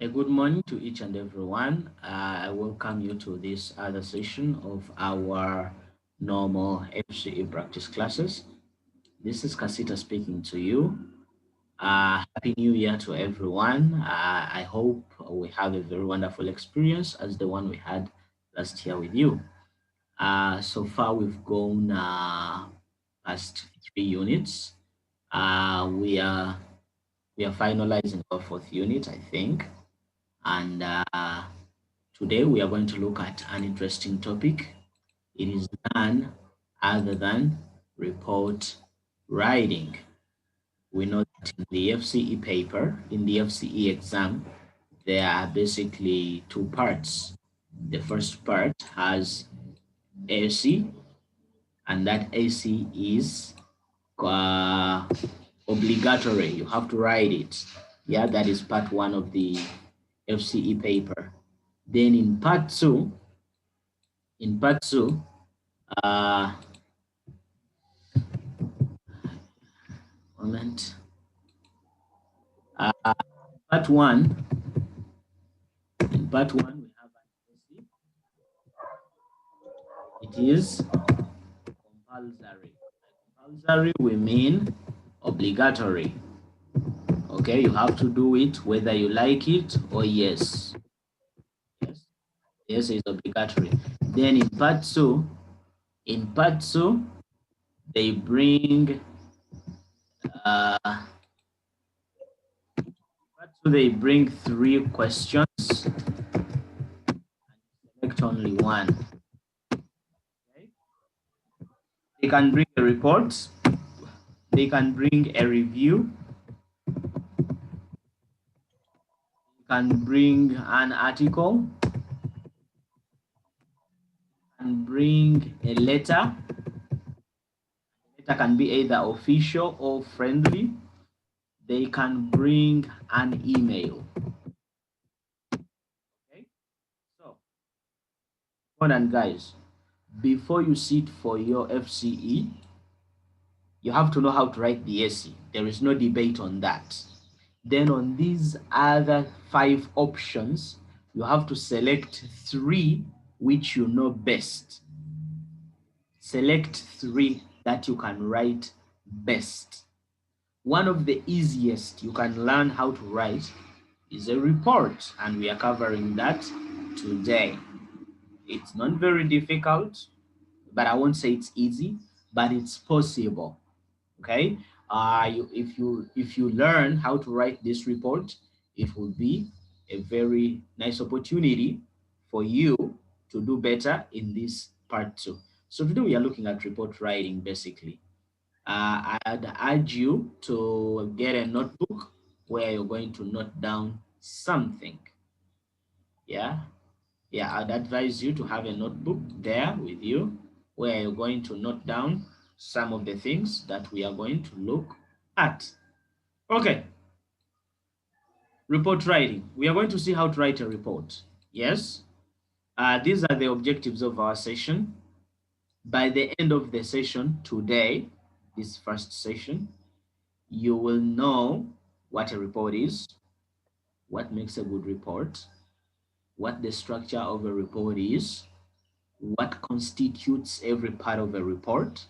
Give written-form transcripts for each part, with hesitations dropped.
A good morning to each and everyone. I welcome you to this other session of our normal FCE practice classes. This is Casita speaking to you. Happy New Year to everyone. I hope we have a very wonderful experience as the one we had last year with you. So far, we've gone past 3 units. We are finalizing our fourth unit, I think. And today we are going to look at an interesting topic. It is none other than report writing. We know that in the FCE paper, in the FCE exam, there are basically two parts. The first part has AC, and that AC is uh, obligatory. You have to write it. Yeah, that is part one of the FCE paper. Then in part two, uh, moment. Part one, in part one, we have an essay. It is compulsory. By compulsory, we mean obligatory. Okay, you have to do it whether you like it or yes. Yes, yes is obligatory. Then in part two, they bring part two, they bring three questions and select only one. Okay? They can bring a report, they can bring a review, they can bring an article, can bring a letter. The letter can be either official or friendly. They can bring an email. Okay, so important guys, before you sit for your FCE, you have to know how to write the essay. There is no debate on that. Then on these other 5 options, you have to select 3 which you know best. Select 3 that you can write best. One of the easiest you can learn how to write is a report, and we are covering that today. It's not very difficult, but I won't say it's easy, but it's possible. Okay, if you learn how to write this report, it will be a very nice opportunity for you to do better in this part 2. So today we are looking at report writing basically. I'd urge you to get a notebook where you're going to note down something. Yeah, yeah, I'd advise you to have a notebook there with you where you're going to note down some of the things that we are going to look at. Okay, report writing. We are going to see how to write a report. Yes, these are the objectives of our session. By the end of the session today, this first session, you will know what a report is, what makes a good report, what the structure of a report is, what constitutes every part of a report,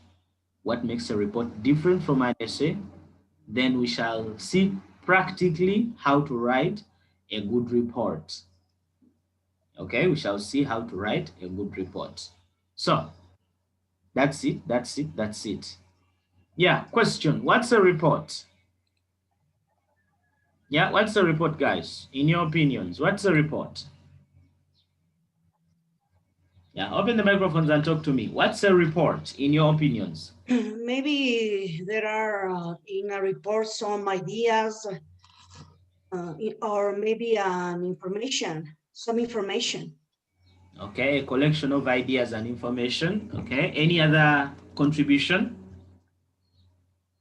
what makes a report different from an essay. Then we shall see practically how to write a good report. Okay, we shall see how to write a good report. So that's it, that's it, that's it. Yeah, question, what's a report? Yeah, what's a report, guys? In your opinions, what's a report? Yeah, open the microphones and talk to me. What's a report in your opinions? Maybe there are in a report some ideas or maybe some information. Okay, a collection of ideas and information. Okay, any other contribution?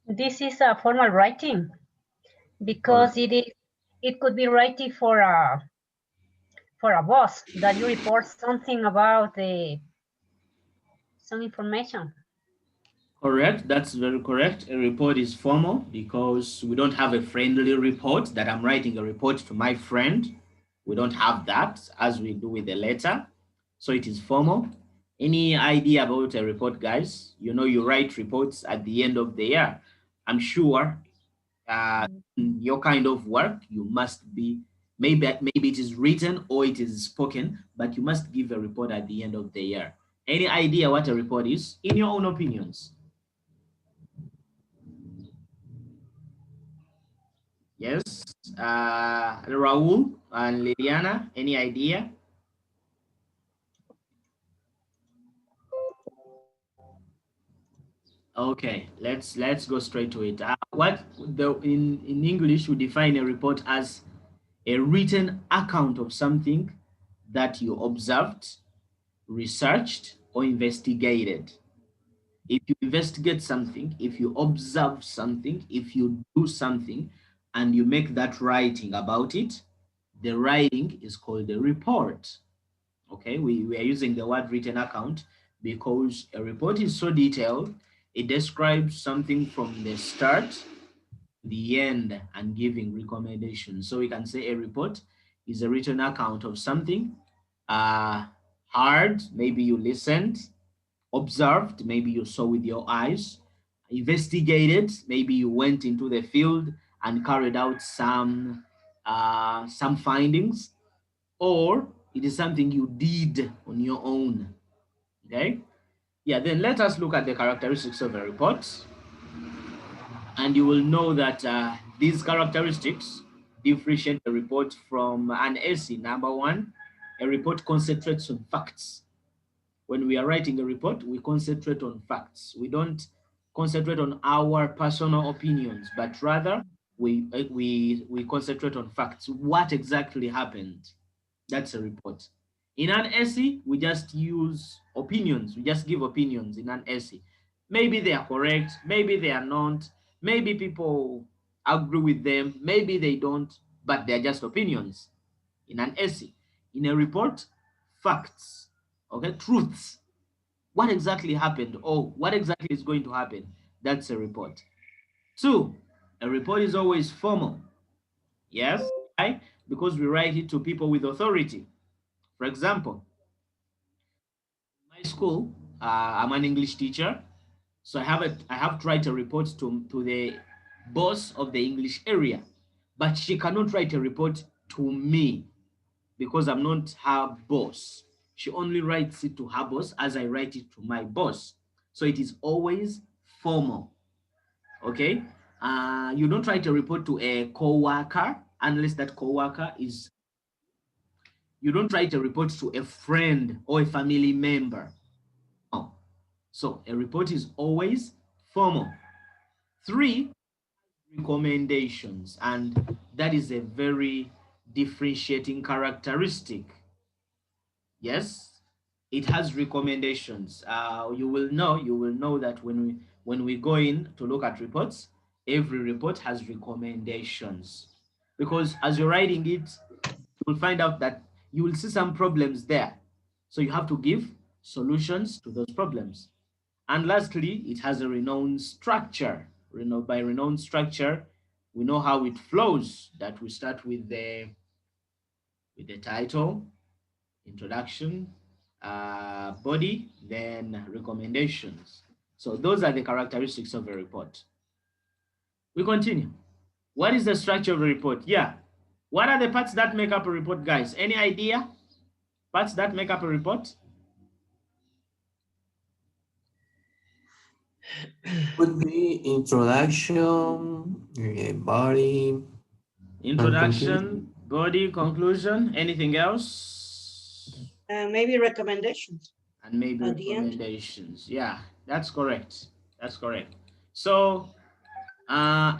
This is a formal writing because Correct. it could be writing for a boss that you report something about some information. Correct, that's very correct. A report is formal because we don't have a friendly report that I'm writing a report to my friend. We don't have that as we do with the letter. So it is formal. Any idea about a report, guys? You know, you write reports at the end of the year. I'm sure in your kind of work, you must be, maybe it is written or it is spoken, but you must give a report at the end of the year. Any idea what a report is, in your own opinions? Yes. Raul and Liliana, any idea? Okay, let's go straight to it. What the in English we define a report as a written account of something that you observed, researched, or investigated. If you investigate something, if you observe something, if you do something, and you make that writing about it, the writing is called a report. Okay, we are using the word written account because a report is so detailed, it describes something from the start to the end and giving recommendations. So we can say a report is a written account of something uh, heard, maybe you listened, observed, maybe you saw with your eyes, investigated, maybe you went into the field and carried out some findings, or it is something you did on your own. Okay. Yeah, then let us look at the characteristics of a report, and you will know that these characteristics differentiate a report from an essay. Number one, a report concentrates on facts. When we are writing a report, we concentrate on facts. We don't concentrate on our personal opinions, but rather we concentrate on facts. What exactly happened? That's a report. In an essay, we just use opinions. We just give opinions in an essay. Maybe they are correct, maybe they are not, maybe people agree with them, maybe they don't, but they're just opinions in an essay. In a report, facts, okay, truths. What exactly happened or what exactly is going to happen? That's a report. Two, a report is always formal. Yes, why? Because we write it to people with authority. For example, my school, I'm an English teacher, so I have to write a report to the boss of the English area, but she cannot write a report to me because I'm not her boss. She only writes it to her boss as I write it to my boss. So it is always formal. Okay. You don't write a report to a co-worker unless that co-worker is, you don't write a report to a friend or a family member. No. So a report is always formal. Three, recommendations, and that is a very differentiating characteristic. Yes, it has recommendations. You will know that when we go in to look at reports, every report has recommendations. Because as you're writing it, you will find out that you will see some problems there. So you have to give solutions to those problems. And lastly, it has a renowned structure. By renowned structure, we know how it flows. That we start with the title, introduction, body, then recommendations. So those are the characteristics of a report. We continue. What is the structure of a report? Yeah. What are the parts that make up a report, guys? Any idea? Parts that make up a report? Would be introduction, body, and conclusion. Introduction, body, conclusion, anything else? Maybe recommendations And maybe at the end. recommendations. Yeah, that's correct. That's correct. So uh,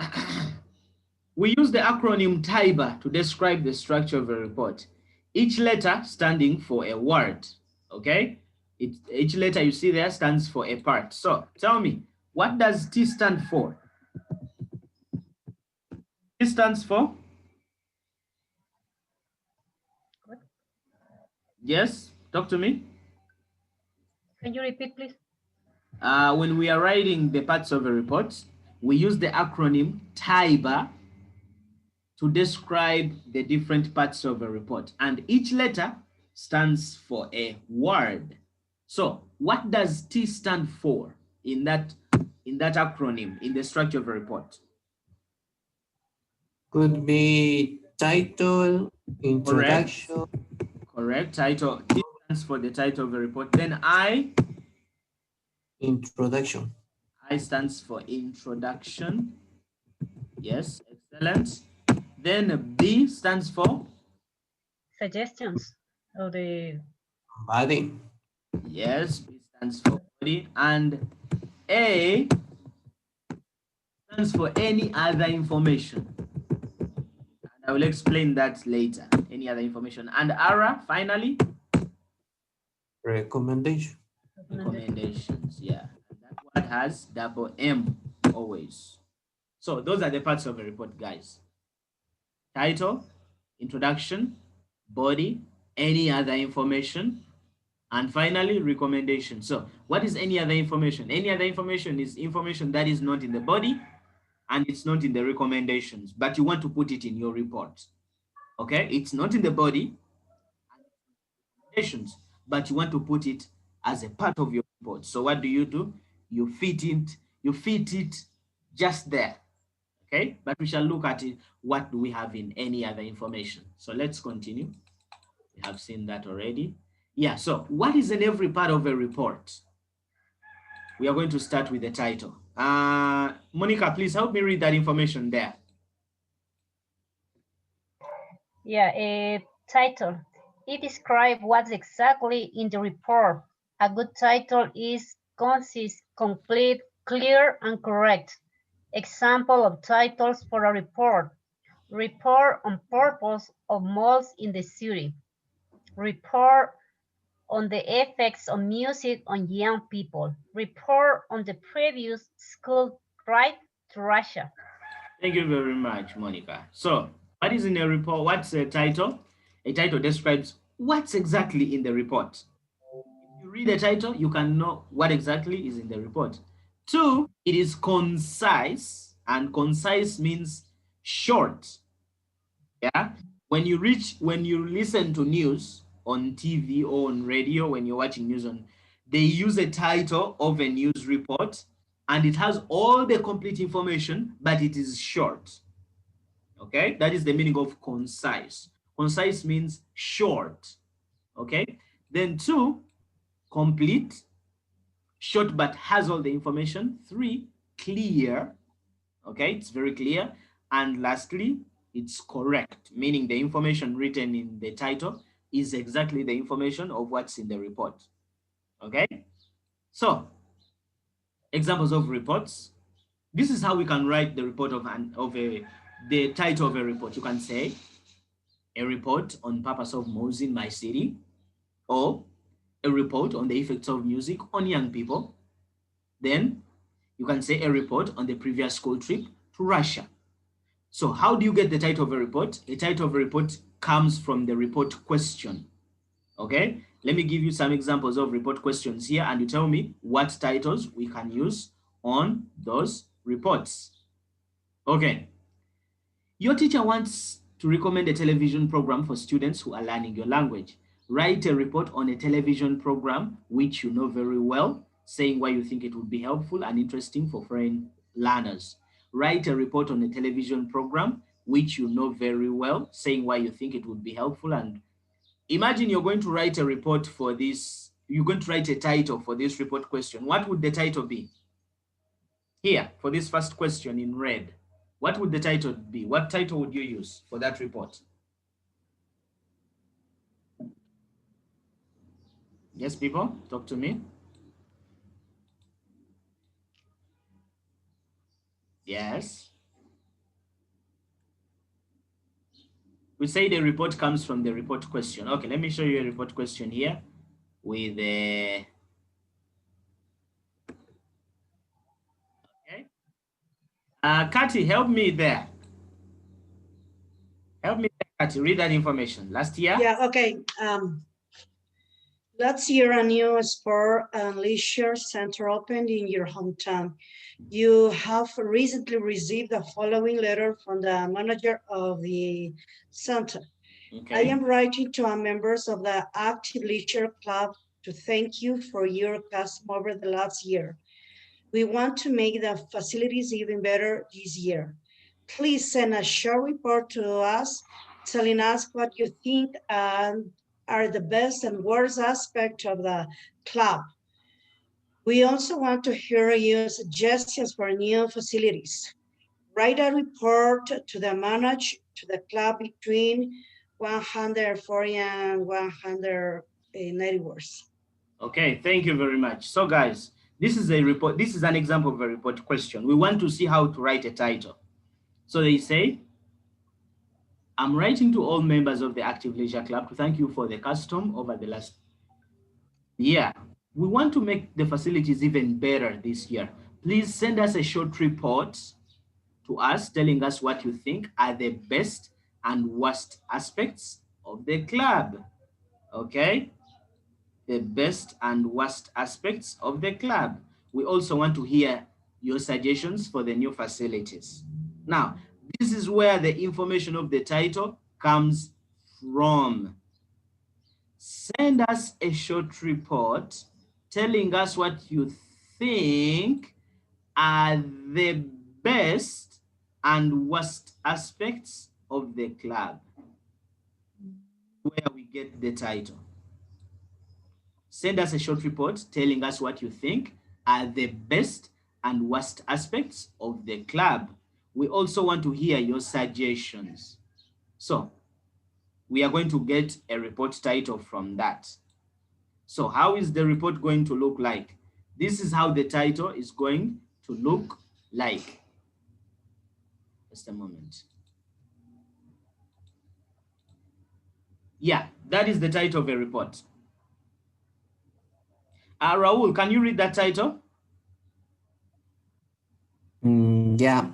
we use the acronym TIBA to describe the structure of a report. Each letter standing for a word, okay? Each letter you see there stands for a part. So tell me, what does T stand for? T stands for? Yes, talk to me. Can you repeat, please? When we are writing the parts of a report, we use the acronym TIBA to describe the different parts of a report, and each letter stands for a word. So what does T stand for in that acronym, in the structure of a report? Could be title, introduction. Correct. Title. T stands for the title of a report. Then I. Introduction. I stands for introduction. Yes, excellent. Then B stands for? Suggestions of the body. Yes, B stands for body. And A stands for any other information. And I will explain that later. Any other information. And R, finally? Recommendation. Recommendations, yeah. And that one has double M always. So those are the parts of a report, guys. Title, introduction, body, any other information, and finally recommendation. So what is any other information? Any other information is information that is not in the body and it's not in the recommendations, but you want to put it in your report. Okay, it's not in the body and recommendations, but you want to put it as a part of your report. So what do? You fit it just there. Okay, but we shall look at it. What do we have in any other information? So let's continue. We have seen that already. Yeah, so what is in every part of a report? We are going to start with the title. Monica, please help me read that information there. Yeah, title. It describes what's exactly in the report. A good title is concise, complete, clear, and correct. Example of titles for a report. Report on purpose of malls in the city. Report on the effects of music on young people. Report on the previous school ride to Russia. Thank you very much, Monica. So what is in a report? What's a title? A title describes what's exactly in the report. If you read the title, you can know what exactly is in the report. 2, it is concise, and concise means short. Yeah. When you listen to news on TV or on radio, when you're watching news they use a title of a news report and it has all the complete information, but it is short. Okay, that is the meaning of concise. Concise means short. Okay, then 2, complete, short but has all the information. 3, clear. Okay, it's very clear. And lastly, it's correct, meaning the information written in the title is exactly the information of what's in the report. Okay, so examples of reports. This is how we can write the report the title of a report. You can say a report on purpose of malls in my city, or a report on the effects of music on young people. Then you can say a report on the previous school trip to Russia. So how do you get the title of a report? A title of a report comes from the report question. Okay, let me give you some examples of report questions here and you tell me what titles we can use on those reports. Okay, your teacher wants to recommend a television program for students who are learning your language. Write a report on a television program which you know very well, saying why you think it would be helpful and interesting for foreign learners. Write a report on a television program which you know very well, saying why you think it would be helpful. And imagine you're going to write a report for this, you're going to write a title for this report question. What would the title be? Here, for this first question in red, what would the title be? What title would you use for that report? Yes, people, talk to me. Yes. We say the report comes from the report question. Okay, let me show you a report question here with a... Okay. Kathy, help me there. Help me there, Kathy, read that information. Last year? Yeah, okay. Last year, a new sport and leisure center opened in your hometown. You have recently received the following letter from the manager of the center. Okay. I am writing to our members of the Active Leisure Club to thank you for your custom over the last year. We want to make the facilities even better this year. Please send a short report to us telling us what you think are the best and worst aspects of the club. We also want to hear your suggestions for new facilities. Write a report to the manager to the club between 140 and 190 words. Okay, thank you very much. So guys, this is a report. This is an example of a report question. We want to see how to write a title. So they say, I'm writing to all members of the Active Leisure Club to thank you for the custom over the last year. We want to make the facilities even better this year. Please send us a short report to us telling us what you think are the best and worst aspects of the club. Okay? The best and worst aspects of the club. We also want to hear your suggestions for the new facilities. Now, this is where the information of the title comes from. Send us a short report telling us what you think are the best and worst aspects of the club, where we get the title. Send us a short report telling us what you think are the best and worst aspects of the club. We also want to hear your suggestions. So we are going to get a report title from that. So how is the report going to look like? This is how the title is going to look like. Just a moment. Yeah, that is the title of a report. Raul, can you read that title? Yeah,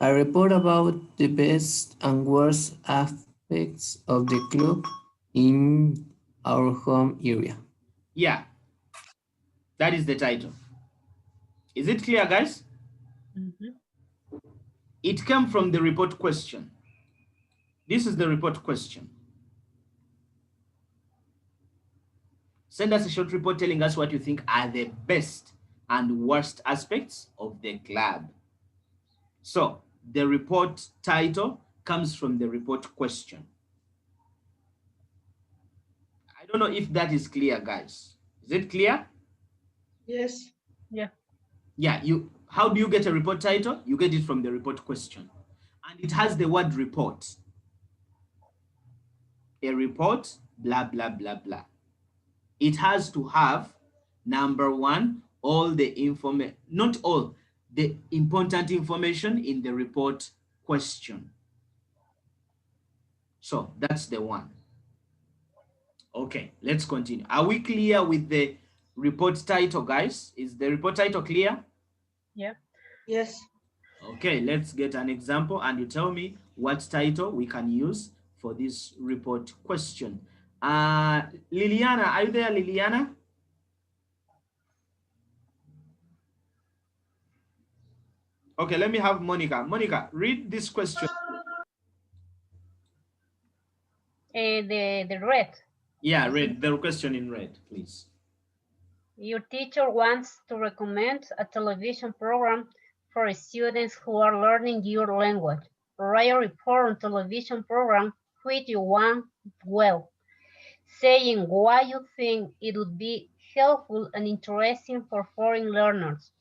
a report about the best and worst aspects of the club in our home area. Yeah, that is the title. Is it clear, guys? Mhm. It came from the report question. This is the report question. Send us a short report telling us what you think are the best and worst aspects of the club. So the report title comes from the report question. I don't know if that is clear, guys. Is it clear? Yes. Yeah. Yeah, how do you get a report title? You get it from the report question. And it has the word report. A report, blah, blah, blah, blah. It has to have, number one, all the information, not all, the important information in the report question. So that's the one. Okay, let's continue. Are we clear with the report title, guys? Is the report title clear? Yeah. Yes. Okay, let's get an example and you tell me what title we can use for this report question. Liliana, are you there, Liliana? Okay, let me have Monica. Monica, read this question. The red. Yeah, read the question in red, please. Your teacher wants to recommend a television program for students who are learning your language. Write a report on television program which you want well, saying why you think it would be helpful and interesting for foreign learners.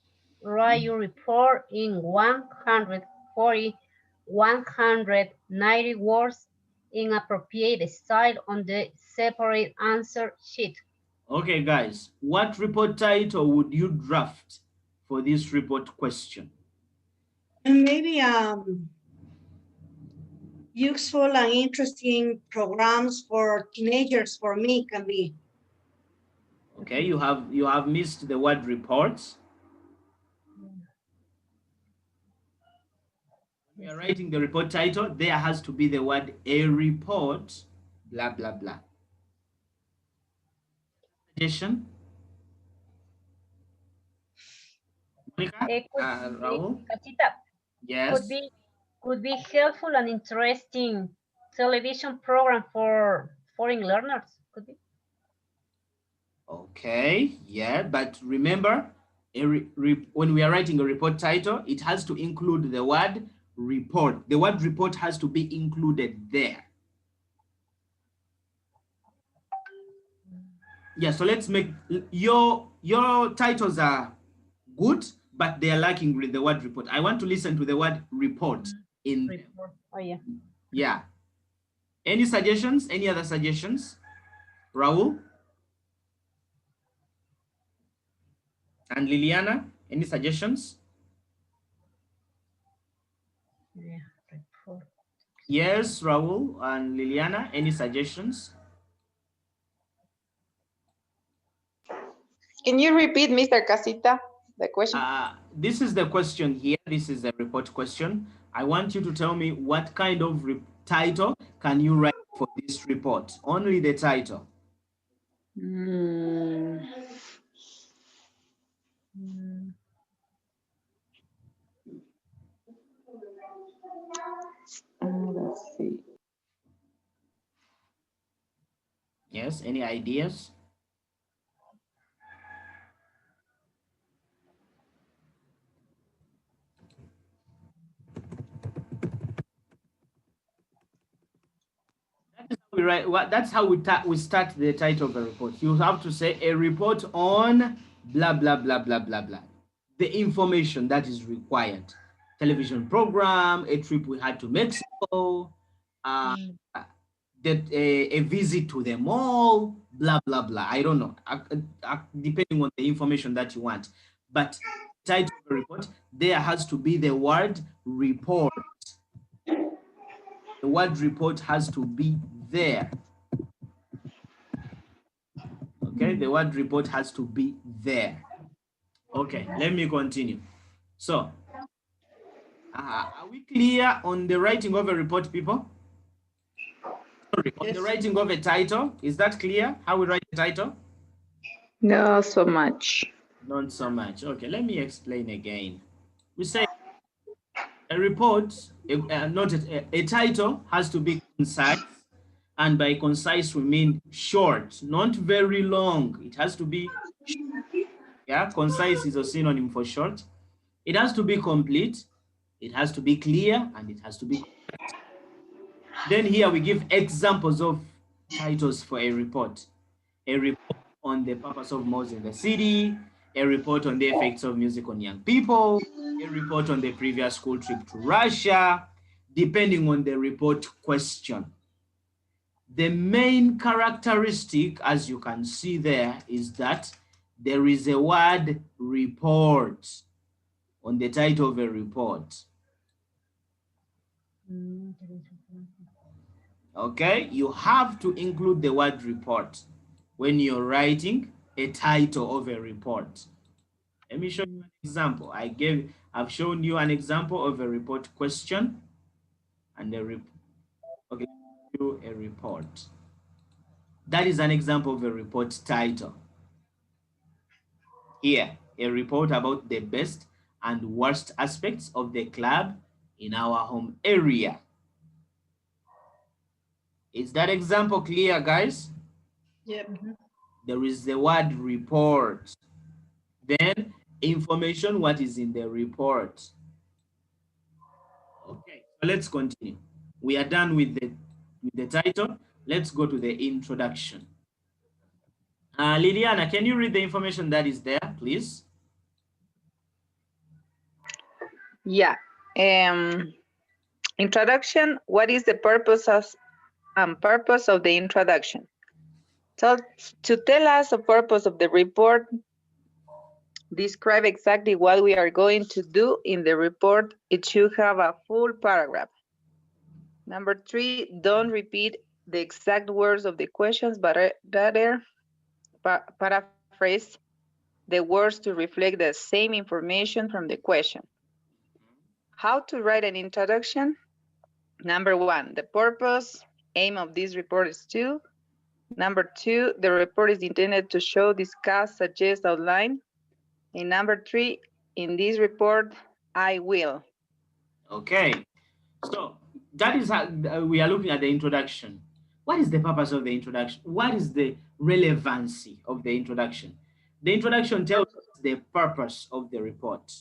Write your report in 140, 190 words in appropriate style on the separate answer sheet. Okay, guys, what report title would you draft for this report question? And maybe useful and interesting programs for teenagers for me can be. Okay, you have missed the word reports. When we are writing the report title, there has to be the word a report, blah, blah, blah. Suggestion? Monica? Raul? Cachita, Yes. could be helpful and interesting television program for foreign learners. Could be. Okay, yeah, but remember, when we are writing a report title, it has to include the word report. The word report has to be included there. Yeah, so let's make your titles are good, but they are lacking with the word report. I want to listen to the word report in them. Report. Oh yeah. Yeah. Any suggestions? Any other suggestions? Raul and Liliana, any suggestions? Yeah. Report. Yes, Raul and Liliana, any suggestions? Can you repeat, Mr. Casita, the question? This is the question here. This is the report question. I want you to tell me what kind of title can you write for this report? Only the title. Mm, Mm, let's see. Yes, any ideas? We write what that's how we start the title of a report. You have to say a report on blah blah blah blah blah blah. The information that is required. Television program, a trip we had to Mexico, uh, mm, that a visit to the mall, blah blah blah. I don't know, depending on the information that you want. But title of a report, there has to be the word report. The word report has to be there. Okay, the word report has to be there. Okay, let me continue. So, are we clear on the writing of a report, people? Sorry, on the Yes. writing of a title. Is that clear? How we write a title? No, so much. Not so much. Okay, let me explain again. We say a report, not a title has to be concise. And by concise, we mean short, not very long. It has to be, yeah, concise is a synonym for short. It has to be complete, it has to be clear, and it has to be. Then here we give examples of titles for a report. A report on the purpose of malls in the city, a report on the effects of music on young people, a report on the previous school trip to Russia, depending on the report question. The main characteristic, as you can see there, is that there is a word report on the title of a report. mm, Okay, you have to include the word report when you're writing a title of a report. Let me show you an example. I've shown you an example of a report question and a report. Okay, do a report. That is an example of a report title. Here, a report about the best and worst aspects of the club in our home area. Is that example clear, guys? Yep. There is the word report. Then information, what is in the report. Okay, so let's continue. We are done with the title. Let's go to the introduction. Liliana, can you read the information that is there, please? Yeah. Introduction. What is the purpose of the introduction? So to tell us the purpose of the report, describe exactly what we are going to do in the report. It should have a full paragraph. Number 3, don't repeat the exact words of the questions, but rather paraphrase the words to reflect the same information from the question. How to write an introduction? Number 1, the purpose, aim of this report is to. Number 2, the report is intended to show, discuss, suggest, outline. And number 3, in this report, I will. Okay, so that is how we are looking at the introduction. What is the purpose of the introduction? What is the relevancy of the introduction? The introduction tells us the purpose of the report,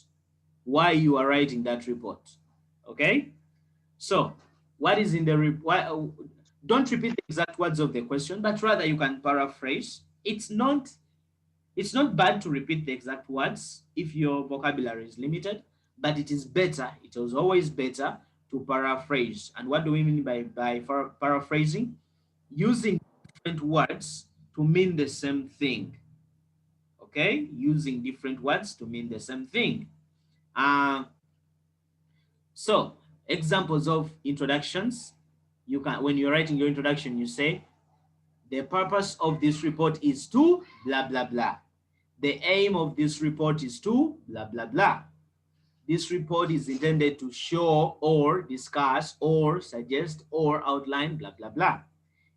why you are writing that report. Okay, so what is in the report? Don't repeat the exact words of the question, but rather you can paraphrase. It's not bad to repeat the exact words if your vocabulary is limited, but it is better, it was always better to paraphrase. And what do we mean by paraphrasing? Using different words to mean the same thing. Okay? Using different words to mean the same thing. Uh, so, examples of introductions. You can, when you're writing your introduction, you say, the purpose of this report is to blah, blah, blah. The aim of this report is to blah, blah, blah. This report is intended to show or discuss or suggest or outline blah, blah, blah.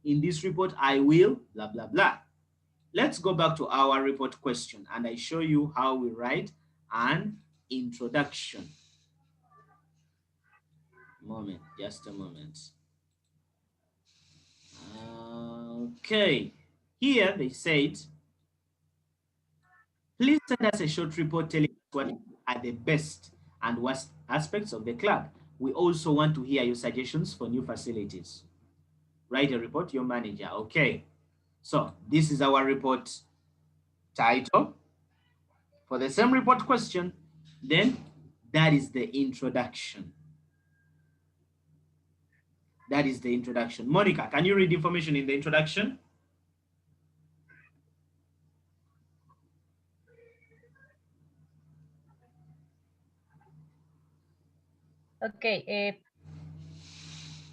In this report, I will blah, blah, blah. Let's go back to our report question and I show you how we write an introduction. Just a moment. Okay, here they said, please send us a short report telling us what are the best and worst aspects of the club. We also want to hear your suggestions for new facilities. Write a report to your manager. Okay, so this is our report title. For the same report question, then that is the introduction. That is the introduction. Monica, can you read information in the introduction? Okay,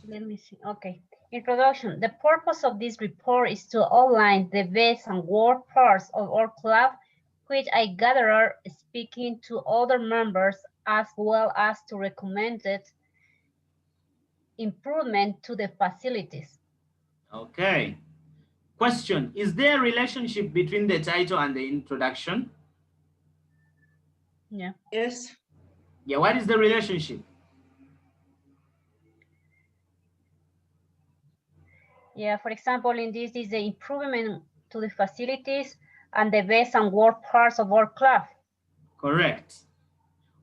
let me see. Okay, introduction. The purpose of this report is to outline the best and worst parts of our club, which I gather are speaking to other members, as well as to recommended improvement to the facilities. Okay. Question, is there a relationship between the title and the introduction? Yeah. Yes. Yeah, what is the relationship? Yeah, for example, in this is the improvement to the facilities and the best and worst parts of our club. Correct.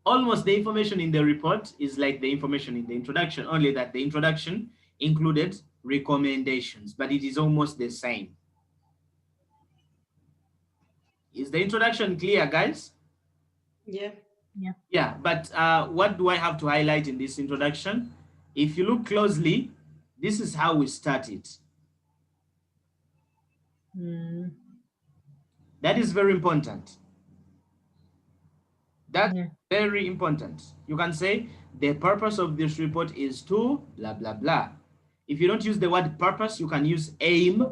Almost the information in the report is like the information in the introduction, only that the introduction included recommendations, but it is almost the same. Is the introduction clear, guys? Yeah. Yeah. Yeah, but what do I have to highlight in this introduction? If you look closely, this is how we start it. That is very important. That's very important. You can say, the purpose of this report is to blah, blah, blah. If you don't use the word purpose, you can use aim,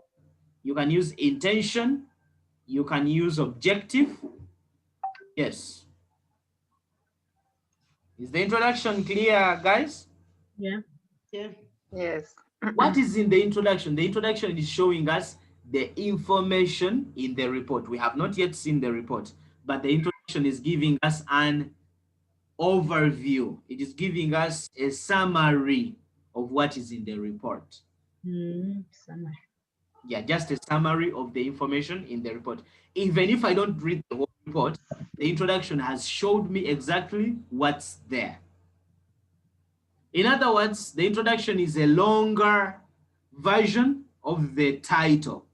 you can use intention, you can use objective. Yes. Is the introduction clear, guys? Yeah. Yeah. Yes. What is in the introduction? The introduction is showing us the information in the report. We have not yet seen the report, but the introduction is giving us an overview. It is giving us a summary of what is in the report. Summary. Yeah, just a summary of the information in the report. Even if I don't read the whole report, the introduction has showed me exactly what's there. In other words, the introduction is a longer version of the title.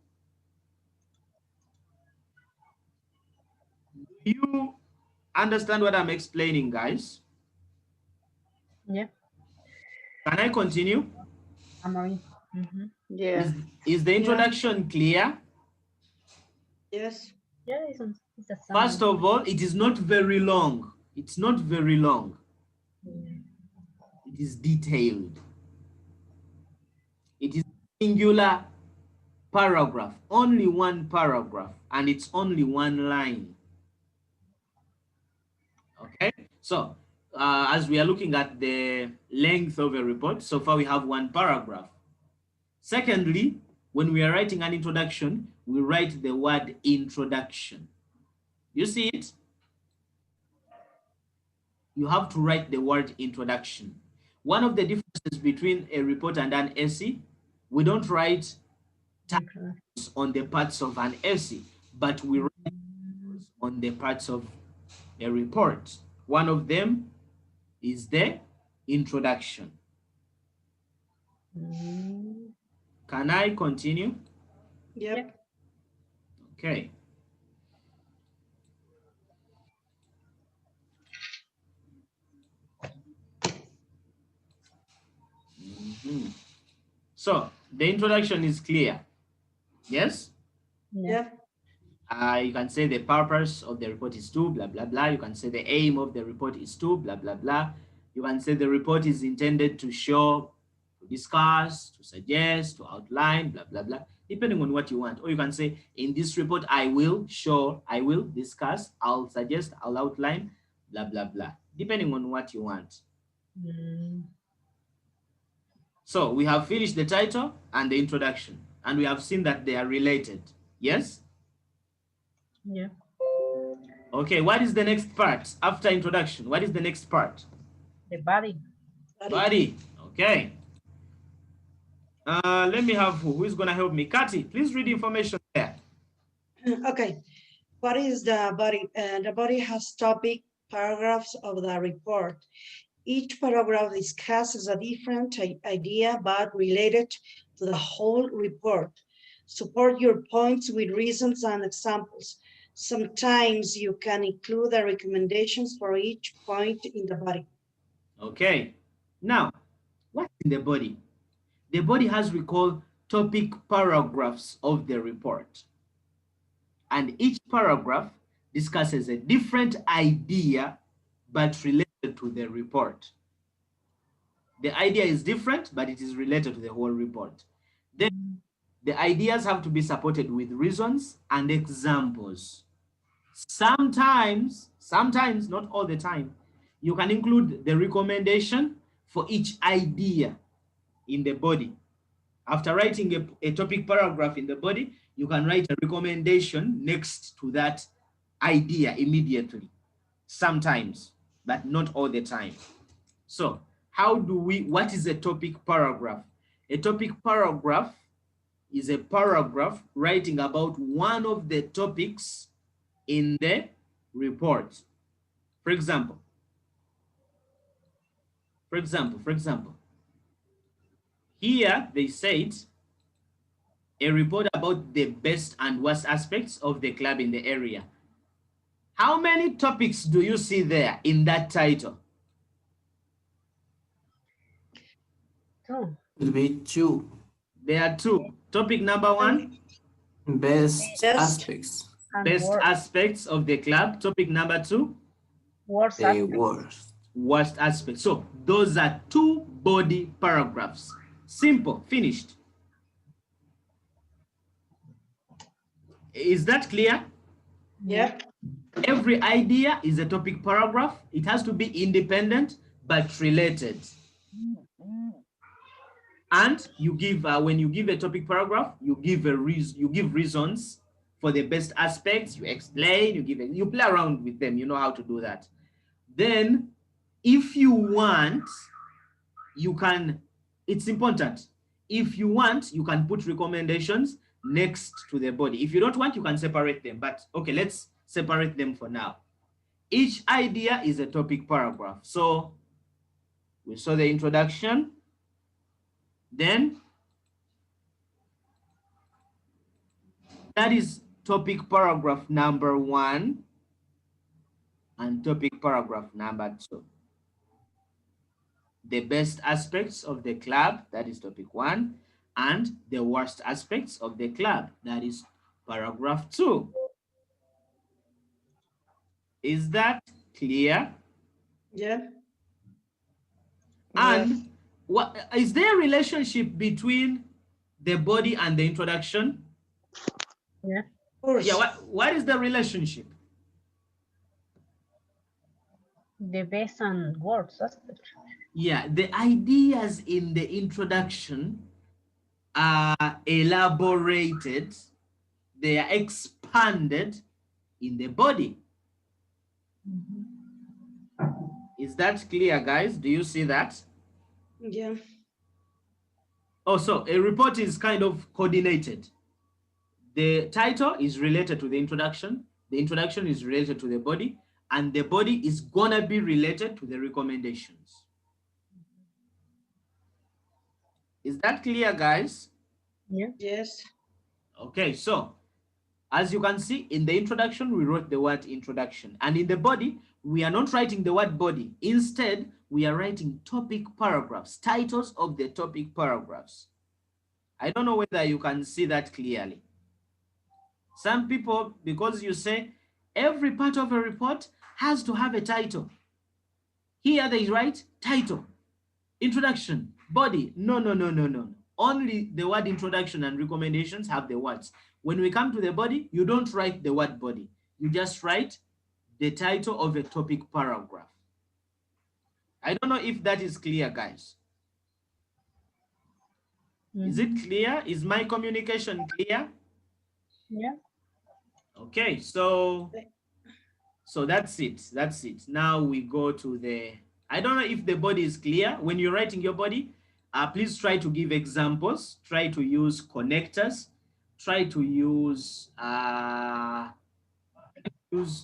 Do you understand what I'm explaining, guys? Yeah. Can I continue? Summary. Yeah. Is the introduction clear? Yes. Yeah, it's a summary. First of all, it is not very long. It's not very long. It is detailed. It is singular paragraph, only one paragraph, and it's only one line. Okay, so as we are looking at the length of a report, so far we have one paragraph. Secondly, When we are writing an introduction, we write the word introduction. You see it? You have to write the word introduction. One of the differences between a report and an essay, we don't write Okay. on the parts of an essay, but we write on the parts of a report. One of them is the introduction. Mm, Can I continue? yeah. Yep. Okay. Mhm. So the introduction is clear. Yes? Yeah. Yep. You can say the purpose of the report is to blah blah blah. You can say the aim of the report is to blah blah blah. You can say the report is intended to show, to discuss, to suggest, to outline, blah blah blah, depending on what you want. Or you can say in this report I will show, I will discuss, I'll suggest, I'll outline, blah blah blah, depending on what you want. Mm, So we have finished the title and the introduction, and we have seen that they are related. Yes? yeah. Okay, what is the next part after introduction? What is the next part? The body. Body. Okay. Let me have who is going to help me? Kati, please read information there. Okay. What is the body? The body has topic paragraphs of the report. Each paragraph discusses a different idea but related to the whole report. Support your points with reasons and examples. Sometimes you can include the recommendations for each point in the body. Okay. Now, what's in the body? The body has we call topic paragraphs of the report. And each paragraph discusses a different idea but related to the report. The idea is different, but it is related to the whole report. Then the ideas have to be supported with reasons and examples. Sometimes, not all the time, you can include the recommendation for each idea in the body. After writing a topic paragraph in the body, you can write a recommendation next to that idea immediately. Sometimes, but not all the time. So, what is a topic paragraph? A topic paragraph is a paragraph writing about one of the topics in the report. For example, here they said a report about the best and worst aspects of the club in the area. How many topics do you see there in that title? Two. Will be two There are two. Topic number one, best Best. aspects, And best aspects of the club. Topic number two, worst the aspect. worst. worst aspects. So those are two body paragraphs. Simple, finished. Is that clear? Yep. Every idea is a topic paragraph. It has to be independent but related. And you give when you give a topic paragraph, you give reasons for the best aspects. You explain. You play around with them. You know how to do that. Then, if you want, you can. It's important. If you want, you can put recommendations next to the body. If you don't want, you can separate them. But okay, let's separate them for now. Each idea is a topic paragraph. So we saw the introduction. Then that is topic paragraph number 1 and topic paragraph number 2. The best aspects of the club, that is topic 1, and the worst aspects of the club, that is paragraph 2. Is that clear? Yeah. Yes. And what is there a relationship between the body and the introduction? Yeah. Of course. Yeah, what is the relationship? The best and worst aspect. Yeah, the ideas in the introduction are elaborated, they are expanded in the body. Is that clear, guys? Do you see that? Yeah. Also, a report is kind of coordinated. The title is related to the introduction is related to the body, and the body is gonna be related to the recommendations. Is that clear, guys? Yeah. Yes. Okay, so as you can see in the introduction, we wrote the word introduction, and in the body, we are not writing the word body. Instead, we are writing topic paragraphs, titles of the topic paragraphs. I don't know whether you can see that clearly. Some people, because you say every part of a report has to have a title. Here they write title, introduction, body. No, no, no, no, no. Only the word introduction and recommendations have the words. When we come to the body, you don't write the word body. You just write the title of a topic paragraph. I don't know if that is clear, guys. Is it clear? Is my communication clear? Yeah. Okay, so that's it. That's it. Now we go to the, I don't know if the body is clear. When you're writing your body, please try to give examples. Try to use connectors. Try to use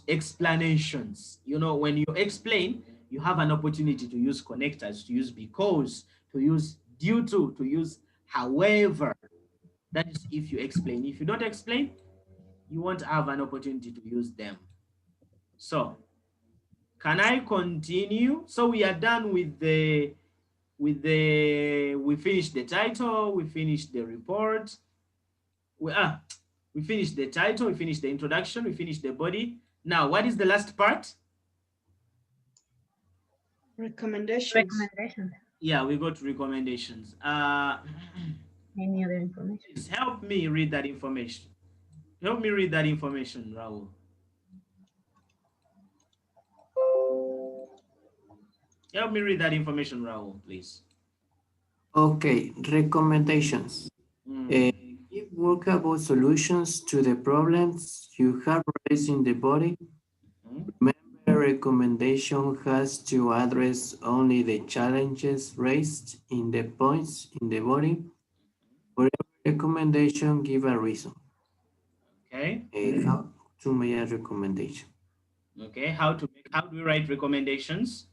explanations. You know, when you explain, you have an opportunity to use connectors, to use because, to use due to use however. That is if you explain. If you don't explain, you won't have an opportunity to use them. So can I continue? So we are done with we finished the title, we finished the report. We finished the title, we finished the introduction, we finished the body. Now, what is the last part? Recommendations. Recommendations. Yeah, we go to recommendations. Any other information? Please help me read that information. Help me read that information, Raul. Help me read that information, Raul, please. Okay, recommendations. Give workable solutions to the problems you have raised in the body. Remember, recommendation has to address only the challenges raised in the points in the body. For every recommendation, give a reason. Okay. How to make a recommendation. Okay, how do we write recommendations?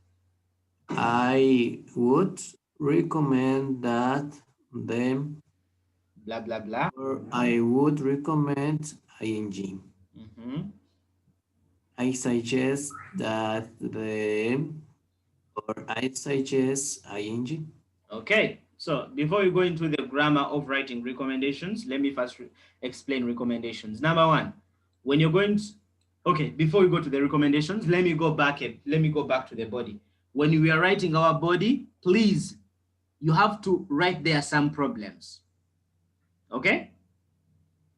I would recommend that them blah blah blah, or I would recommend ing. I suggest that them or I suggest ing. Okay, so before we go into the grammar of writing recommendations, let me first explain recommendations. Number one, when you're going to, okay, before we go to the recommendations, let me go back to the body. When we are writing our body, please, you have to write there some problems. Okay?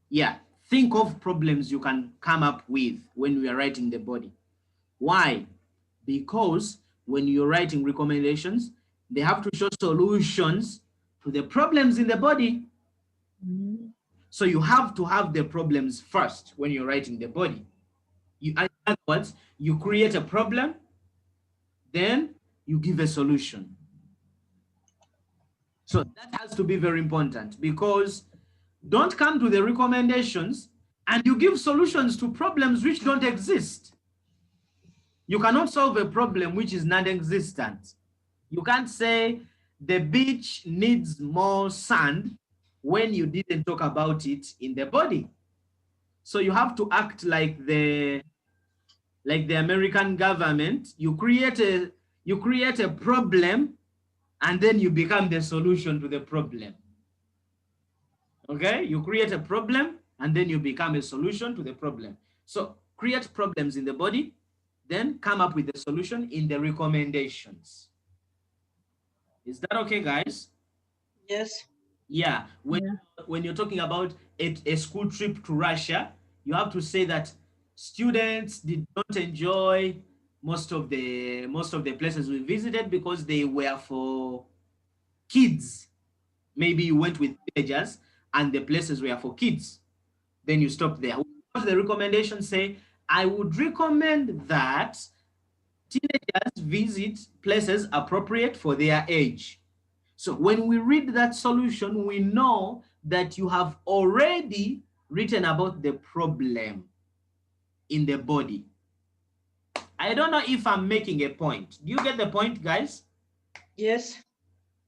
Yeah, think of problems you can come up with when we are writing the body. Why? Because when you're writing recommendations, they have to show solutions to the problems in the body. So you have to have the problems first when you're writing the body. In other words, you create a problem, then you give a solution. So that has to be very important, because don't come to the recommendations and you give solutions to problems which don't exist. You cannot solve a problem which is non-existent. You can't say the beach needs more sand when you didn't talk about it in the body. So you have to act like the American government. You create a problem and then you become the solution to the problem. Okay? You create a problem and then you become a solution to the problem. So create problems in the body, then come up with a solution in the recommendations. Is that okay, guys? Yes. Yeah. When you're talking about a school trip to Russia, you have to say that students did not enjoy most of the places we visited because they were for kids. Maybe you went with teenagers and the places were for kids. Then you stop there. The recommendations say, I would recommend that teenagers visit places appropriate for their age. So when we read that solution, we know that you have already written about the problem in the body. I don't know if I'm making a point. Do you get the point, guys? Yes.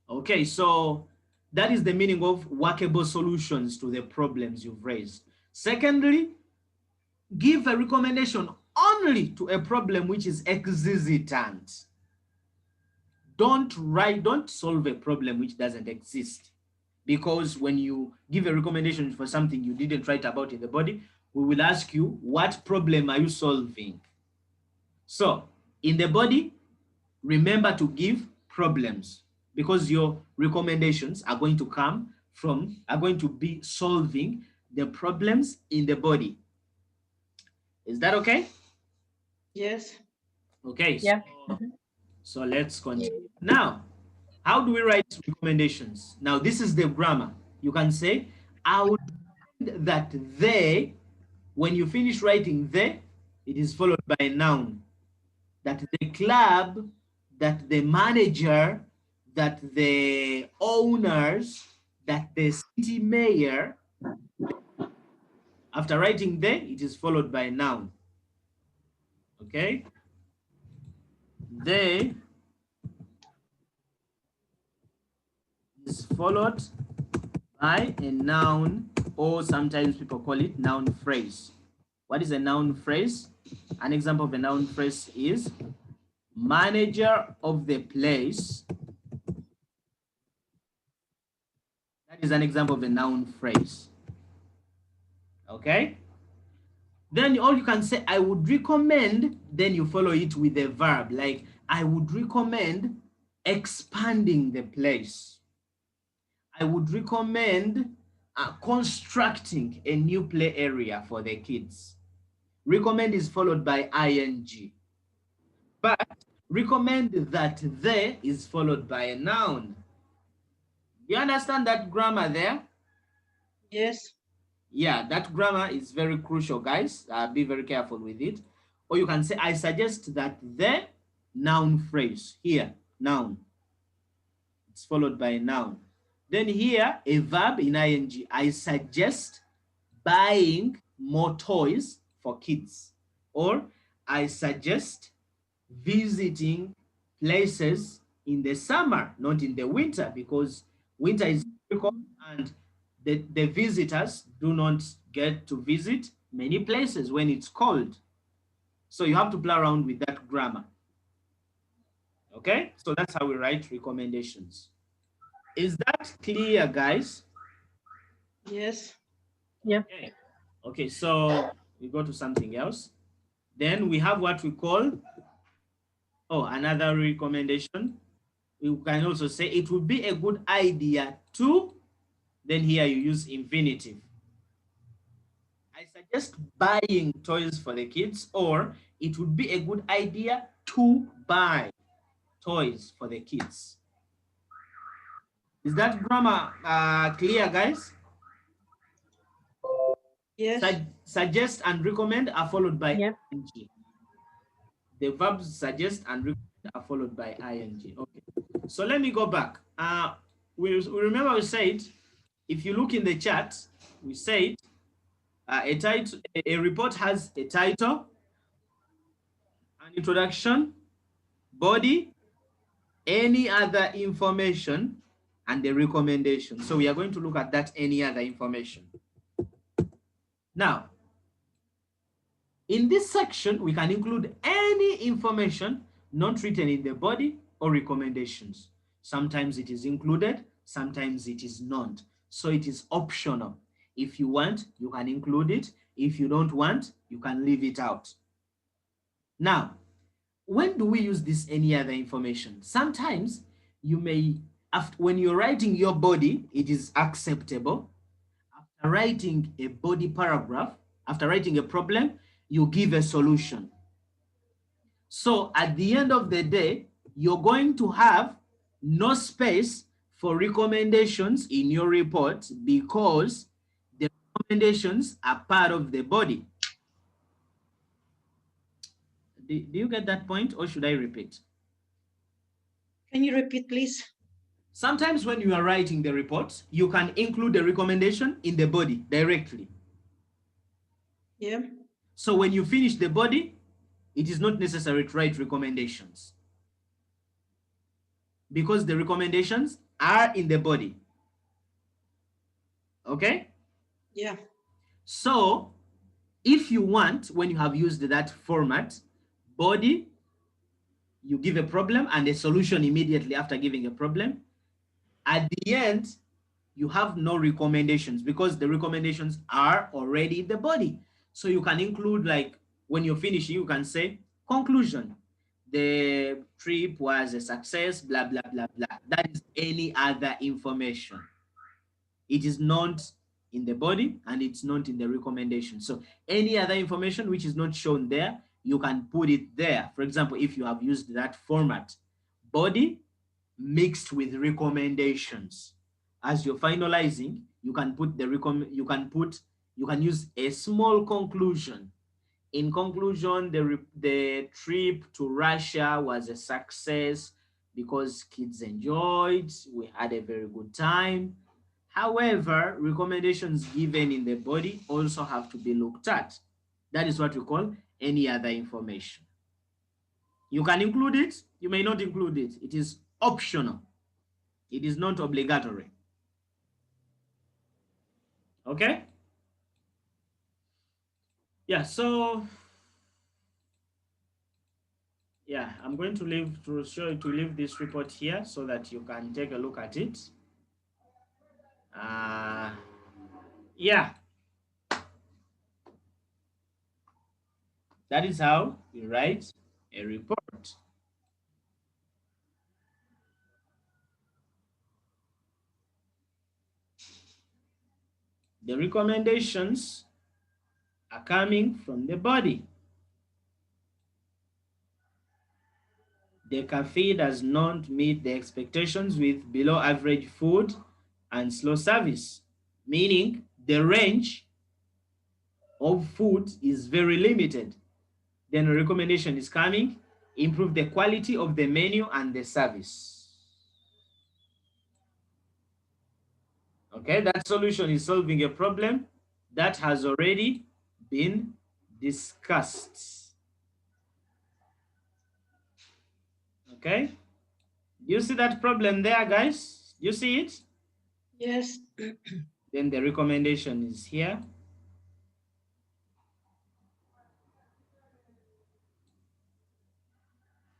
Okay, so that is the meaning of workable solutions to the problems you've raised. Secondly, give a recommendation only to a problem which is existent. Don't solve a problem which doesn't exist. Because when you give a recommendation for something you didn't write about in the body, we will ask you, what problem are you solving? So in the body, remember to give problems, because your recommendations are going to be solving the problems in the body. Is that okay? Yes. Okay. Yeah. So let's continue. Now, how do we write recommendations? Now, this is the grammar. You can say, I would recommend that they, when you finish writing they, it is followed by a noun. That the club, that the manager, that the owners, that the city mayor. After writing they, it is followed by a noun. Okay? They is followed by a noun, or sometimes people call it noun phrase. What is a noun phrase? An example of a noun phrase is manager of the place. That is an example of a noun phrase. Okay? Then all you can say, I would recommend, then you follow it with a verb, like I would recommend expanding the place. I would recommend constructing a new play area for the kids. Recommend is followed by ing. But recommend that there is followed by a noun. You understand that grammar there? Yes. Yeah, that grammar is very crucial, guys. Be very careful with it. Or you can say, I suggest that the noun phrase. Here, noun. It's followed by a noun. Then here, a verb in ing. I suggest buying more toys for kids. Or I suggest visiting places in the summer, not in the winter, because winter is very cold and the visitors do not get to visit many places when it's cold. So you have to play around with that grammar. Okay, so that's how we write recommendations. Is that clear, guys? Yes. Yeah. Okay, okay, so we go to something else. Then we have what we call, another recommendation. You can also say it would be a good idea to, then here you use infinitive. I suggest buying toys for the kids, or it would be a good idea to buy toys for the kids. Is that grammar clear, guys? Yes. Suggest and recommend are followed by ing. The verbs suggest and recommend are followed by ing. Okay. So let me go back. We remember we said, if you look in the chat, we said a report has a title, an introduction, body, any other information, and the recommendation. So we are going to look at that any other information. Now, in this section, we can include any information not written in the body or recommendations. Sometimes it is included, sometimes it is not. So it is optional. If you want, you can include it. If you don't want, you can leave it out. Now, when do we use this any other information? Sometimes you may, when you're writing your body, it is acceptable. After writing a body paragraph, after writing a problem, you give a solution. So at the end of the day, you're going to have no space for recommendations in your report because the recommendations are part of the body. Do you get that point, or should I repeat? Can you repeat, please? Sometimes when you are writing the report, you can include the recommendation in the body directly. Yeah. So when you finish the body, it is not necessary to write recommendations because the recommendations are in the body. Okay? Yeah. So if you want, when you have used that format, body, you give a problem and a solution immediately after giving a problem. At the end, you have no recommendations because the recommendations are already in the body. So you can include, like, when you're finishing, you can say, conclusion. The trip was a success, blah, blah, blah, blah. That is any other information. It is not in the body and it's not in the recommendation. So any other information which is not shown there, you can put it there. For example, if you have used that format, body mixed with recommendations. As you're finalizing, you can put you can use a small conclusion. In conclusion, the trip to Russia was a success because kids enjoyed, we had a very good time. However, recommendations given in the body also have to be looked at. That is what we call any other information. You can include it, you may not include it. It is optional. It is not obligatory. Okay? Yeah, so yeah, I'm going to leave this report here so that you can take a look at it. Yeah, that is how we write a report. The recommendations are coming from the body. The cafe does not meet the expectations with below average food and slow service, meaning the range of food is very limited. Then a recommendation is coming, improve the quality of the menu and the service. Okay, that solution is solving a problem that has already been discussed. Okay, do you see that problem there, guys? Do you see it? Yes. Then the recommendation is here.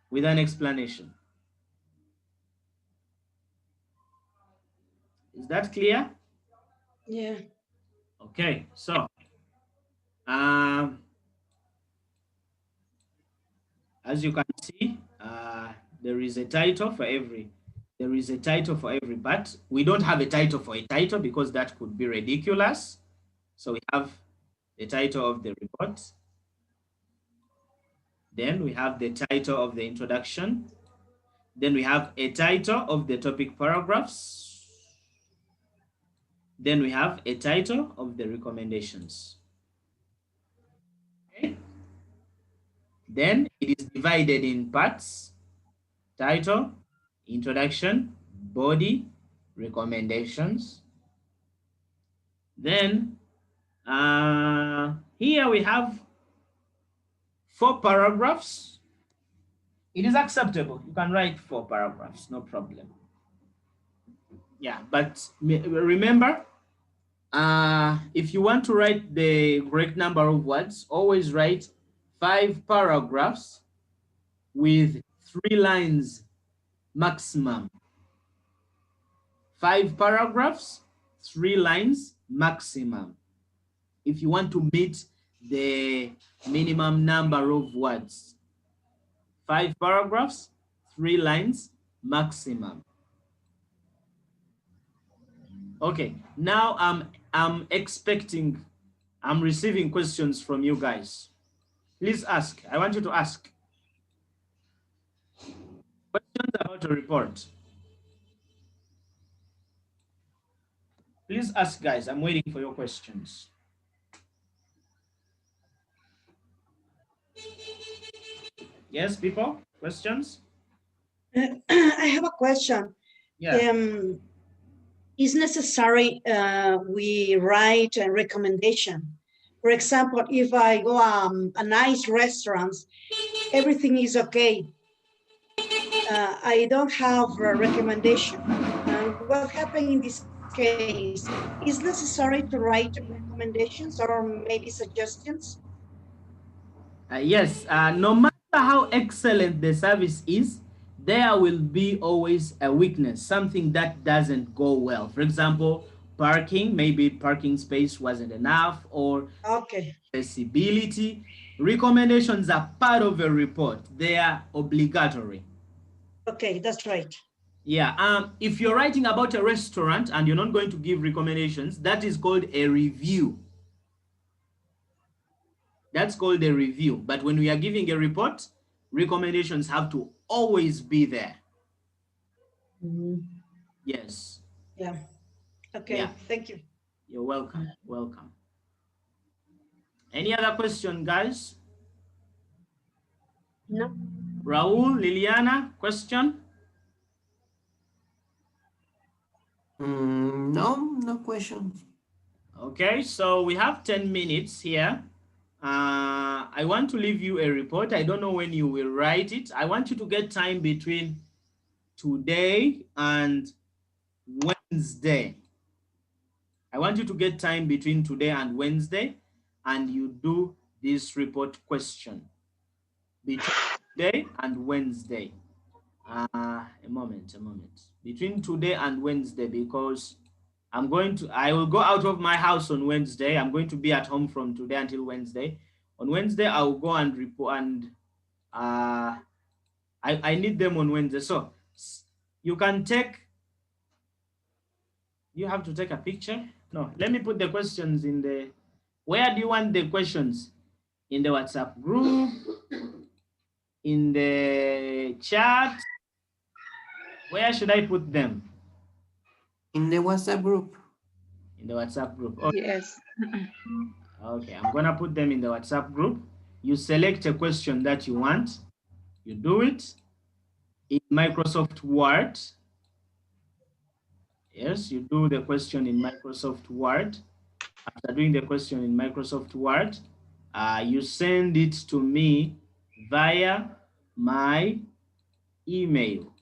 With an explanation. Is that clear? Yeah. Okay, so as you can see, there is a title for every part. We don't have a title for a title because that could be ridiculous. So we have the title of the report. Then we have the title of the introduction. Then we have a title of the topic paragraphs. Then we have a title of the recommendations. Okay. Then it is divided in parts: title, introduction, body, recommendations. Then here we have 4 paragraphs. It is acceptable. You can write 4 paragraphs, no problem. Yeah, but remember, if you want to write the correct number of words, always write 5 paragraphs with 3 lines maximum. 5 paragraphs, 3 lines maximum. If you want to meet the minimum number of words, 5 paragraphs, 3 lines maximum. Okay, now I'm receiving questions from you guys. Please ask. I want you to ask questions about a report. Please ask, guys. I'm waiting for your questions. Yes, people? Questions? I have a question. Yeah. Is necessary we write a recommendation? For example, if I go a nice restaurant, everything is okay. I don't have a recommendation. What happened in this case? Is necessary to write recommendations or maybe suggestions? Yes, no matter how excellent the service is, there will be always a weakness, something that doesn't go well. For example, parking, maybe parking space wasn't enough, or Okay. accessibility. Recommendations are part of a report. They are obligatory. Okay, that's right. Yeah, if you're writing about a restaurant and you're not going to give recommendations, that is called a review. That's called a review. But when we are giving a report, recommendations have to always be there. Yes. Yeah. Okay, Yeah. thank you. You're welcome. Welcome. Any other question, guys? No. Raul, Liliana, question? No, no questions. Okay, so we have 10 minutes here. I want to leave you a report. I don't know when you will write it. I want you to get time between today and Wednesday. I want you to get time between today and Wednesday, and you do this report question between today and Wednesday. A moment. Between today and Wednesday, because I will go out of my house on Wednesday. I'm going to be at home from today until Wednesday. On Wednesday, I will go and report, and I need them on Wednesday. So you can you have to take a picture. No, let me put the questions in the, where do you want the questions? In the WhatsApp group, in the chat? Where should I put them? In the WhatsApp group. In the WhatsApp group. Okay. Yes. Okay, I'm gonna put them in the WhatsApp group. You select a question that you want. You do it in Microsoft Word. Yes, you do the question in Microsoft Word. After doing the question in Microsoft Word, you send it to me via my email.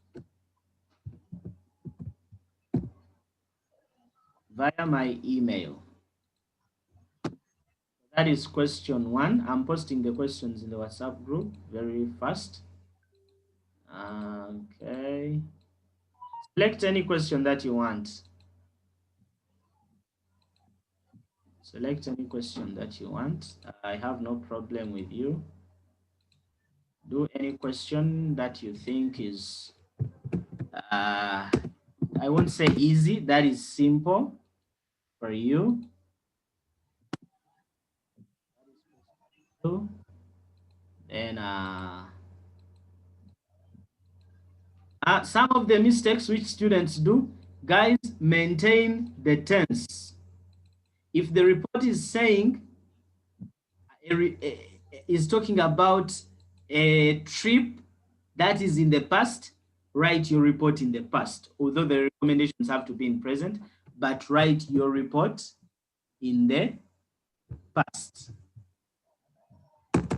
Via my email. That is question 1. I'm posting the questions in the WhatsApp group very fast. Okay. Select any question that you want. Select any question that you want. I have no problem with you. Do any question that you think is, I won't say easy, that is simple for you. And some of the mistakes which students do, guys, maintain the tense. If the report is saying, is talking about a trip that is in the past, write your report in the past. Although the recommendations have to be in present, but write your report in the past.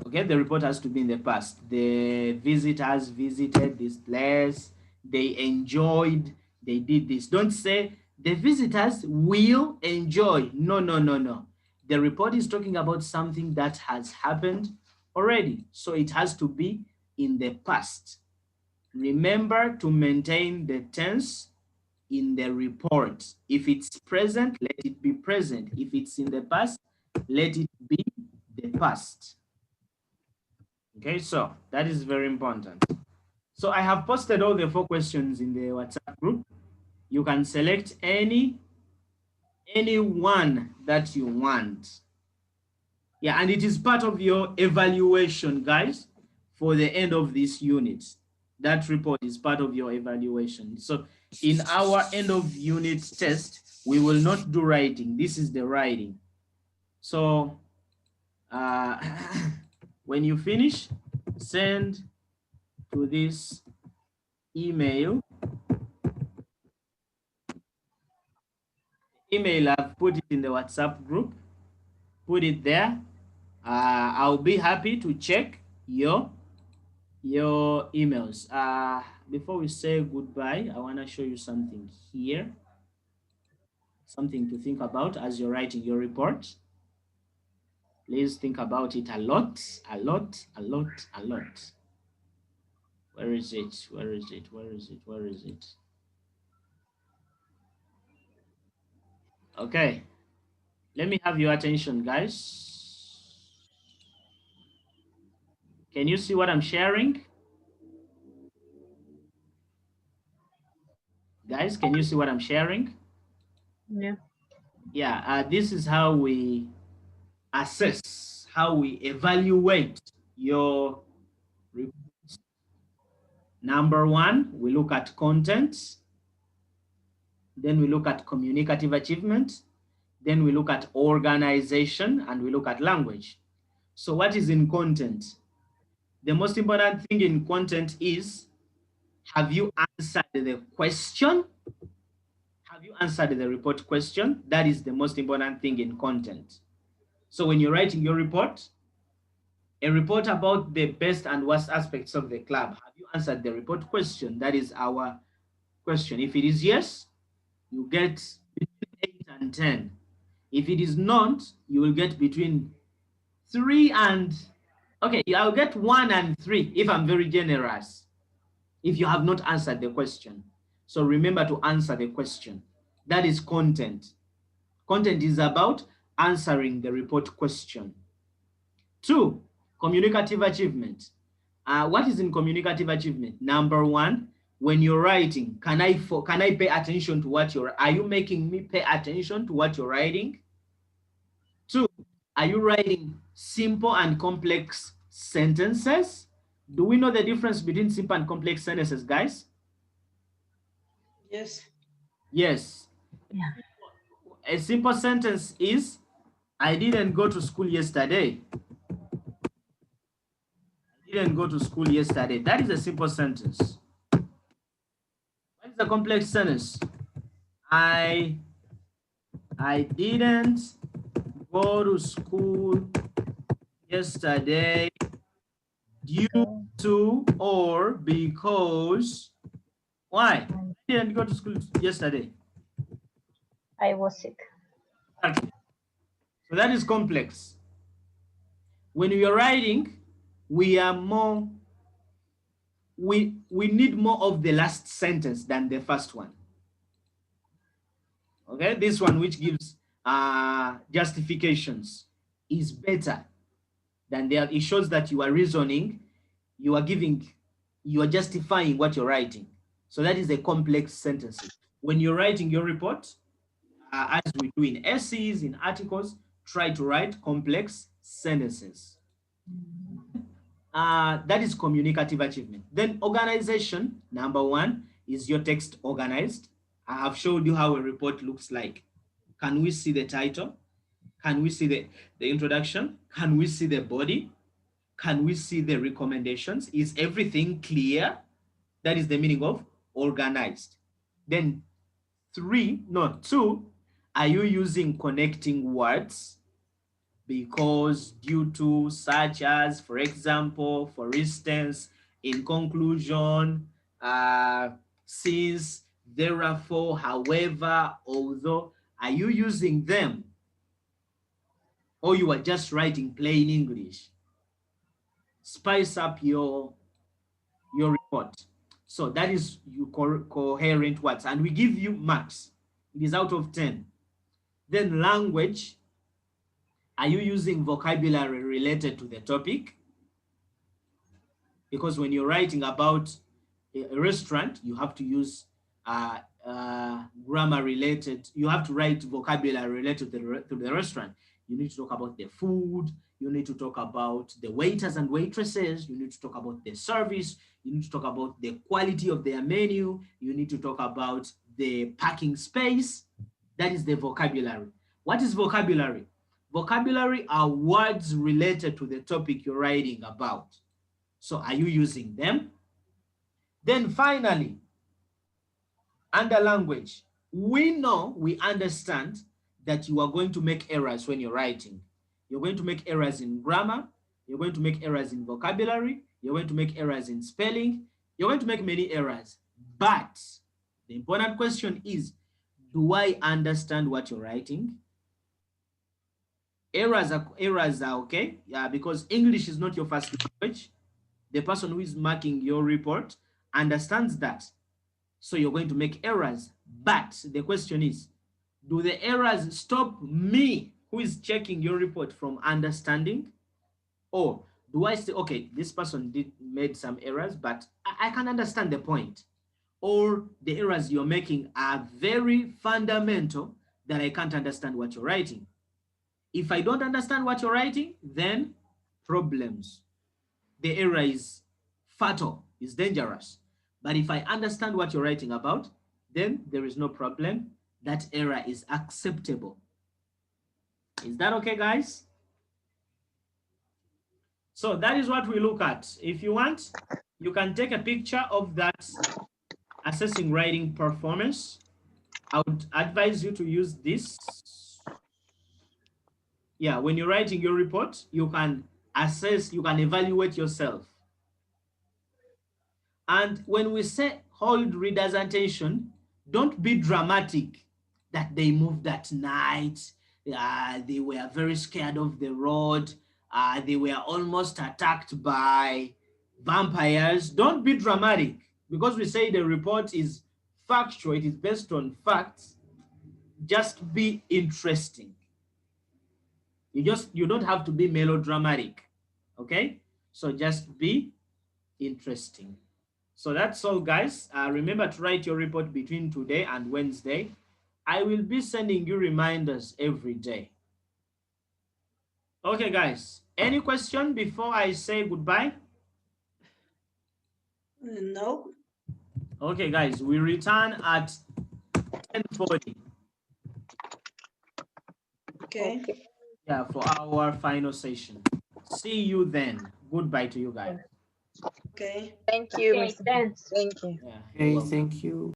Okay, the report has to be in the past. The visitors visited this place, they enjoyed, they did this. Don't say the visitors will enjoy. No. The report is talking about something that has happened already. So it has to be in the past. Remember to maintain the tense in the report. If it's present, let it be present. If it's in the past, let it be the past. Okay, so that is very important. So I have posted all the 4 questions in the WhatsApp group. You can select any one that you want. Yeah, and it is part of your evaluation, guys, for the end of this unit. That report is part of your evaluation. So in our end of unit test, We will not do writing. This is the writing. So when you finish, send to this email. Email, I've put it in the WhatsApp group. Put it there. I'll be happy to check your emails. Before we say goodbye, I want to show you something here. Something to think about as you're writing your report. Please think about it a lot, a lot, a lot, a lot. Where is it? Where is it? Where is it? Where is it? Okay. Let me have your attention, guys. Can you see what I'm sharing? Guys, can you see what I'm sharing? Yeah. Yeah, this is how we assess, how we evaluate your reports. Number one, we look at content. Then we look at communicative achievement. Then we look at organization, and we look at language. So what is in content? The most important thing in content is, have you answered the question? Have you answered the report question? That is the most important thing in content. So when you're writing your report, a report about the best and worst aspects of the club, have you answered the report question? That is our question. If it is yes, you get between 8 and 10. If it is not, you will get between 3 and, okay, I'll get 1 and 3 if I'm very generous, if you have not answered the question. So remember to answer the question. That is content. Content is about answering the report question. 2, communicative achievement. What is in communicative achievement? Number one, when you're writing, can I pay attention to what are you making me pay attention to what you're writing? 2, are you writing simple and complex sentences? Do we know the difference between simple and complex sentences, guys? Yes. Yes. Yeah. A simple sentence is, I didn't go to school yesterday. I didn't go to school yesterday. That is a simple sentence. What is a complex sentence? I didn't go to school yesterday due to or because. Why? I didn't go to school yesterday. I was sick. Exactly. So that is complex. When we are writing, we are more, we need more of the last sentence than the first one. Okay, this one which gives justifications is better than the other. It shows that you are reasoning, you are justifying what you're writing. So that is a complex sentence. When you're writing your report, as we do in essays, in articles, try to write complex sentences. That is communicative achievement. Then organization, number one, is your text organized? I have showed you how a report looks like. Can we see the title? Can we see the introduction? Can we see the body? Can we see the recommendations? Is everything clear? That is the meaning of organized. Then 2, are you using connecting words? Because due to, such as, for example, for instance, in conclusion, since, therefore, however, although, are you using them? Or you are just writing plain English? Spice up your report. So that is your coherent words, and we give you marks. It is out of 10. Then language, are you using vocabulary related to the topic? Because when you're writing about a restaurant, you have to use grammar related, you have to write vocabulary related to the restaurant. You need to talk about the food, you need to talk about the waiters and waitresses, you need to talk about the service, you need to talk about the quality of their menu, you need to talk about the parking space. That is the vocabulary. What is vocabulary? Vocabulary are words related to the topic you're writing about. So are you using them? Then finally, under language, we understand that you are going to make errors when you're writing. You're going to make errors in grammar, you're going to make errors in vocabulary, you're going to make errors in spelling, you're going to make many errors. But the important question is, do I understand what you're writing? Errors are okay, yeah, because English is not your first language. The person who is marking your report understands that. So you're going to make errors. But the question is, do the errors stop me, who is checking your report, from understanding? Or do I say, okay, this person made some errors, but I can understand the point? Or the errors you're making are very fundamental that I can't understand what you're writing. If I don't understand what you're writing, then problems. The error is fatal, is dangerous. But if I understand what you're writing about, then there is no problem. That error is acceptable. Is that okay, guys? So that is what we look at. If you want, you can take a picture of that assessing writing performance. I would advise you to use this. Yeah, when you're writing your report, you can assess, you can evaluate yourself. And when we say hold readers' attention, don't be dramatic that they moved at night, they were very scared of the road, they were almost attacked by vampires. Don't be dramatic, because we say the report is factual, it is based on facts. Just be interesting. You don't have to be melodramatic, okay? So just be interesting. So that's all, guys. Remember to write your report between today and Wednesday. I will be sending you reminders every day. Okay, guys. Any question before I say goodbye? No. Okay, guys. We return at 10:40. Okay. Yeah, for our final session. See you then. Goodbye to you guys. Okay. Thank you, Okay, Mr. thanks. Thank you. Yeah, you're Okay, welcome. thank you.